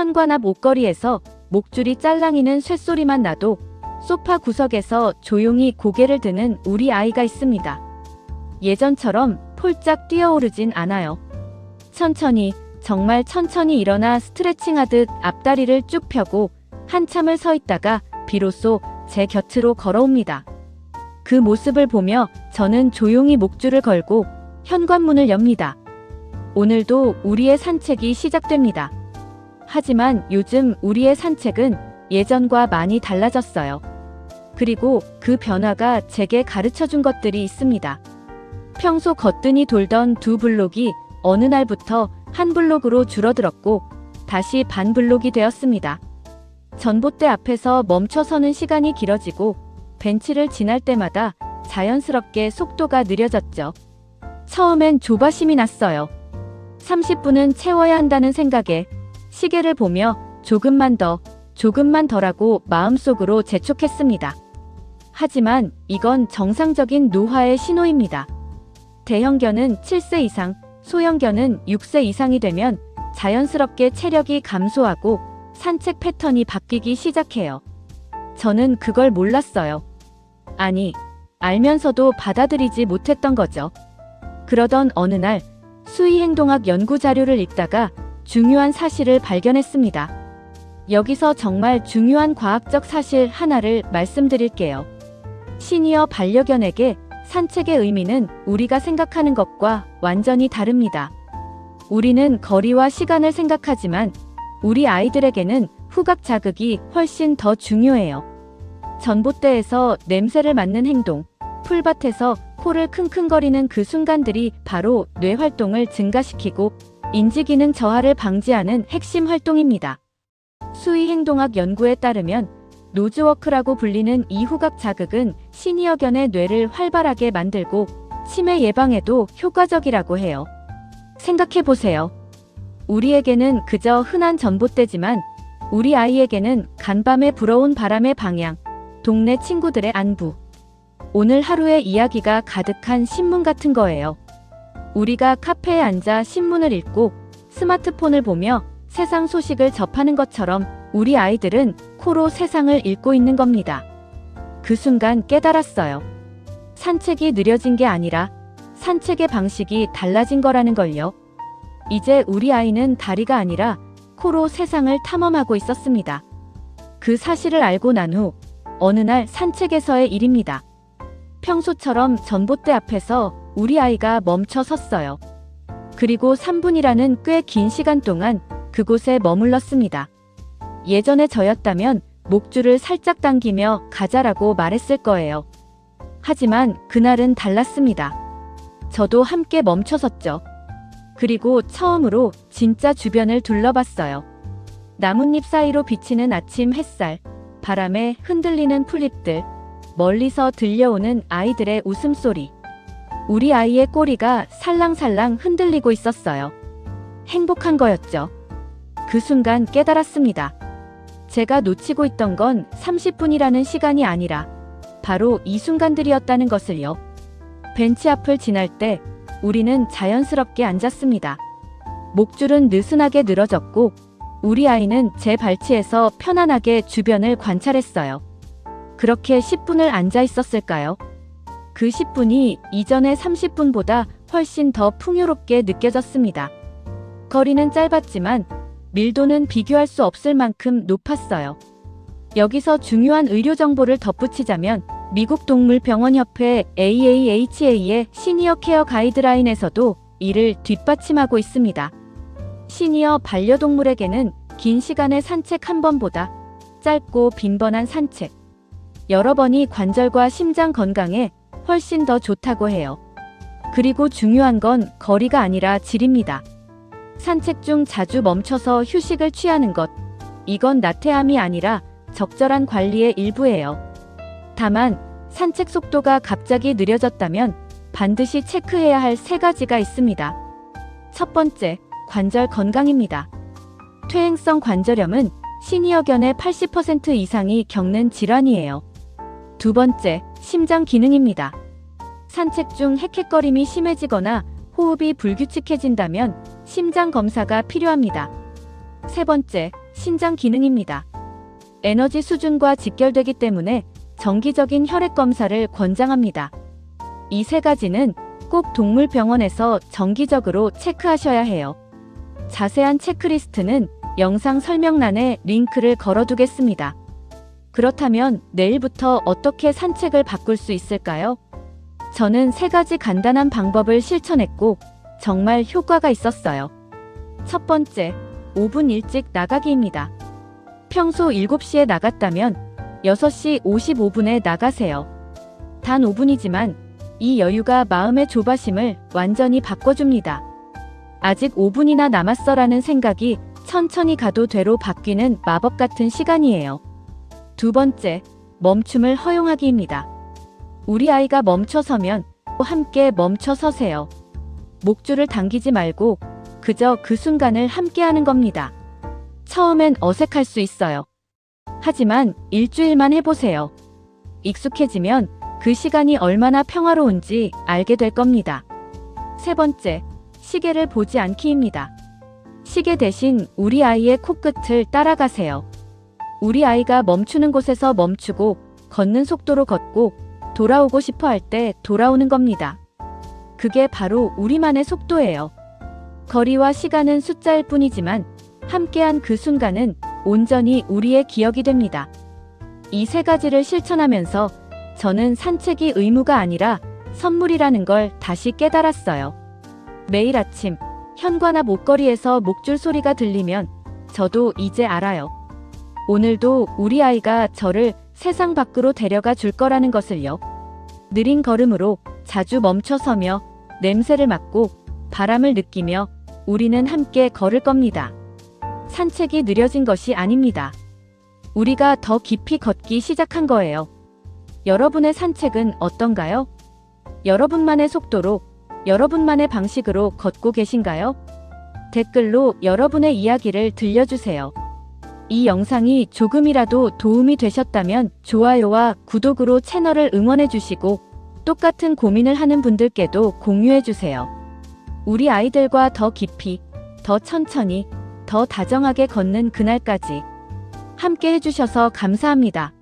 현관 앞 옷걸이에서 목줄이 짤랑이는 쇳소리만 나도 소파 구석에서 조용히 고개를 드는 우리 아이가 있습니다. 예전처럼 폴짝 뛰어오르진 않아요. 천천히, 정말 천천히 일어나 스트레칭하듯 앞다리를 쭉 펴고 한참을 서 있다가 비로소 제 곁으로 걸어옵니다. 그 모습을 보며 저는 조용히 목줄을 걸고 현관문을 엽니다. 오늘도 우리의 산책이 시작됩니다. 하지만 요즘 우리의 산책은 예전과 많이 달라졌어요. 그리고 그 변화가 제게 가르쳐준 것들이 있습니다. 평소 거뜬히 돌던 2블록이 어느 날부터 1블록으로 줄어들었고 다시 반블록이 되었습니다. 전봇대 앞에서 멈춰서는 시간이 길어지고 벤치를 지날 때마다 자연스럽게 속도가 느려졌죠. 처음엔 조바심이 났어요. 30분은 채워야 한다는 생각에 시계를 보며 조금만 더라고 마음속으로 재촉했습니다. 하지만 이건 정상적인 노화의 신호입니다. 대형견은 7세 이상, 소형견은 6세 이상이 되면 자연스럽게 체력이 감소하고 산책 패턴이 바뀌기 시작해요. 저는 그걸 몰랐어요. 아니, 알면서도 받아들이지 못했던 거죠. 그러던 어느 날 수의행동학 연구 자료를 읽다가 중요한 사실을 발견했습니다. 여기서 정말 중요한 과학적 사실 하나를 말씀드릴게요. 시니어 반려견에게 산책의 의미는 우리가 생각하는 것과 완전히 다릅니다. 우리는 거리와 시간을 생각하지만 우리 아이들에게는 후각 자극이 훨씬 더 중요해요. 전봇대에서 냄새를 맡는 행동, 풀밭에서 코를 킁킁거리는 그 순간들이 바로 뇌 활동을 증가시키고 인지기능 저하를 방지하는 핵심 활동입니다. 수의행동학 연구에 따르면 노즈워크라고 불리는 이 후각 자극은 시니어견의 뇌를 활발하게 만들고 치매 예방에도 효과적이라고 해요. 생각해보세요. 우리에게는 그저 흔한 전봇대지만 우리 아이에게는 간밤에 불어온 바람의 방향, 동네 친구들의 안부, 오늘 하루의 이야기가 가득한 신문 같은 거예요. 우리가 카페에 앉아 신문을 읽고 스마트폰을 보며 세상 소식을 접하는 것처럼 우리 아이들은 코로 세상을 읽고 있는 겁니다. 그 순간 깨달았어요. 산책이 느려진 게 아니라 산책의 방식이 달라진 거라는 걸요. 이제 우리 아이는 다리가 아니라 코로 세상을 탐험하고 있었습니다. 그 사실을 알고 난 후 어느 날 산책에서의 일입니다. 평소처럼 전봇대 앞에서 우리 아이가 멈춰 섰어요. 그리고 3분이라는 꽤 긴 시간 동안 그곳에 머물렀습니다. 예전에 저였다면 목줄을 살짝 당기며 가자라고 말했을 거예요. 하지만 그날은 달랐습니다. 저도 함께 멈춰섰죠. 그리고 처음으로 진짜 주변을 둘러봤어요. 나뭇잎 사이로 비치는 아침 햇살, 바람에 흔들리는 풀잎들, 멀리서 들려오는 아이들의 웃음소리. 우리 아이의 꼬리가 살랑살랑 흔들리고 있었어요. 행복한 거였죠. 그 순간 깨달았습니다. 제가 놓치고 있던 건 30분이라는 시간이 아니라 바로 이 순간들이었다는 것을요. 벤치 앞을 지날 때 우리는 자연스럽게 앉았습니다. 목줄은 느슨하게 늘어졌고 우리 아이는 제 발치에서 편안하게 주변을 관찰했어요. 그렇게 10분을 앉아 있었을까요? 그 10분이 이전의 30분보다 훨씬 더 풍요롭게 느껴졌습니다. 거리는 짧았지만 밀도는 비교할 수 없을 만큼 높았어요. 여기서 중요한 의료 정보를 덧붙이자면 미국 동물병원협회 AAHA의 시니어 케어 가이드라인에서도 이를 뒷받침하고 있습니다. 시니어 반려동물에게는 긴 시간의 산책 한 번보다 짧고 빈번한 산책, 여러 번이 관절과 심장 건강에 훨씬 더 좋다고 해요. 그리고 중요한 건 거리가 아니라 질입니다. 산책 중 자주 멈춰서 휴식을 취하는 것, 이건 나태함이 아니라 적절한 관리의 일부예요. 다만 산책 속도가 갑자기 느려졌다면 반드시 체크해야 할 3가지가 있습니다. 첫 번째, 관절 건강입니다. 퇴행성 관절염은 시니어견의 80% 이상이 겪는 질환이에요. 두 번째, 심장 기능입니다. 산책 중 헥헥거림이 심해지거나 호흡이 불규칙해진다면 심장 검사가 필요합니다. 세 번째, 신장 기능입니다. 에너지 수준과 직결되기 때문에 정기적인 혈액 검사를 권장합니다. 이 세 가지는 꼭 동물병원에서 정기적으로 체크하셔야 해요. 자세한 체크리스트는 영상 설명란에 링크를 걸어두겠습니다. 그렇다면 내일부터 어떻게 산책을 바꿀 수 있을까요? 저는 세 가지 간단한 방법을 실천했고 정말 효과가 있었어요. 첫 번째, 5분 일찍 나가기입니다. 평소 7시에 나갔다면 6시 55분에 나가세요. 단 5분이지만 이 여유가 마음의 조바심을 완전히 바꿔줍니다. 아직 5분이나 남았어라는 생각이 천천히 가도 되로 바뀌는 마법 같은 시간이에요. 두 번째, 멈춤을 허용하기입니다. 우리 아이가 멈춰서면 함께 멈춰 서세요. 목줄을 당기지 말고 그저 그 순간을 함께하는 겁니다. 처음엔 어색할 수 있어요. 하지만 일주일만 해보세요. 익숙해지면 그 시간이 얼마나 평화로운지 알게 될 겁니다. 세 번째, 시계를 보지 않기입니다. 시계 대신 우리 아이의 코끝을 따라가세요. 우리 아이가 멈추는 곳에서 멈추고 걷는 속도로 걷고 돌아오고 싶어 할 때 돌아오는 겁니다. 그게 바로 우리만의 속도예요. 거리와 시간은 숫자일 뿐이지만 함께한 그 순간은 온전히 우리의 기억이 됩니다. 이 세 가지를 실천하면서 저는 산책이 의무가 아니라 선물이라는 걸 다시 깨달았어요. 매일 아침 현관앞 목걸이에서 목줄 소리가 들리면 저도 이제 알아요. 오늘도 우리 아이가 저를 세상 밖으로 데려가 줄 거라는 것을요. 느린 걸음으로 자주 멈춰서며 냄새를 맡고 바람을 느끼며 우리는 함께 걸을 겁니다. 산책이 느려진 것이 아닙니다. 우리가 더 깊이 걷기 시작한 거예요. 여러분의 산책은 어떤가요? 여러분만의 속도로, 여러분만의 방식으로 걷고 계신가요? 댓글로 여러분의 이야기를 들려주세요. 이 영상이 조금이라도 도움이 되셨다면 좋아요와 구독으로 채널을 응원해주시고 똑같은 고민을 하는 분들께도 공유해주세요. 우리 아이들과 더 깊이, 더 천천히, 더 다정하게 걷는 그날까지 함께 해주셔서 감사합니다.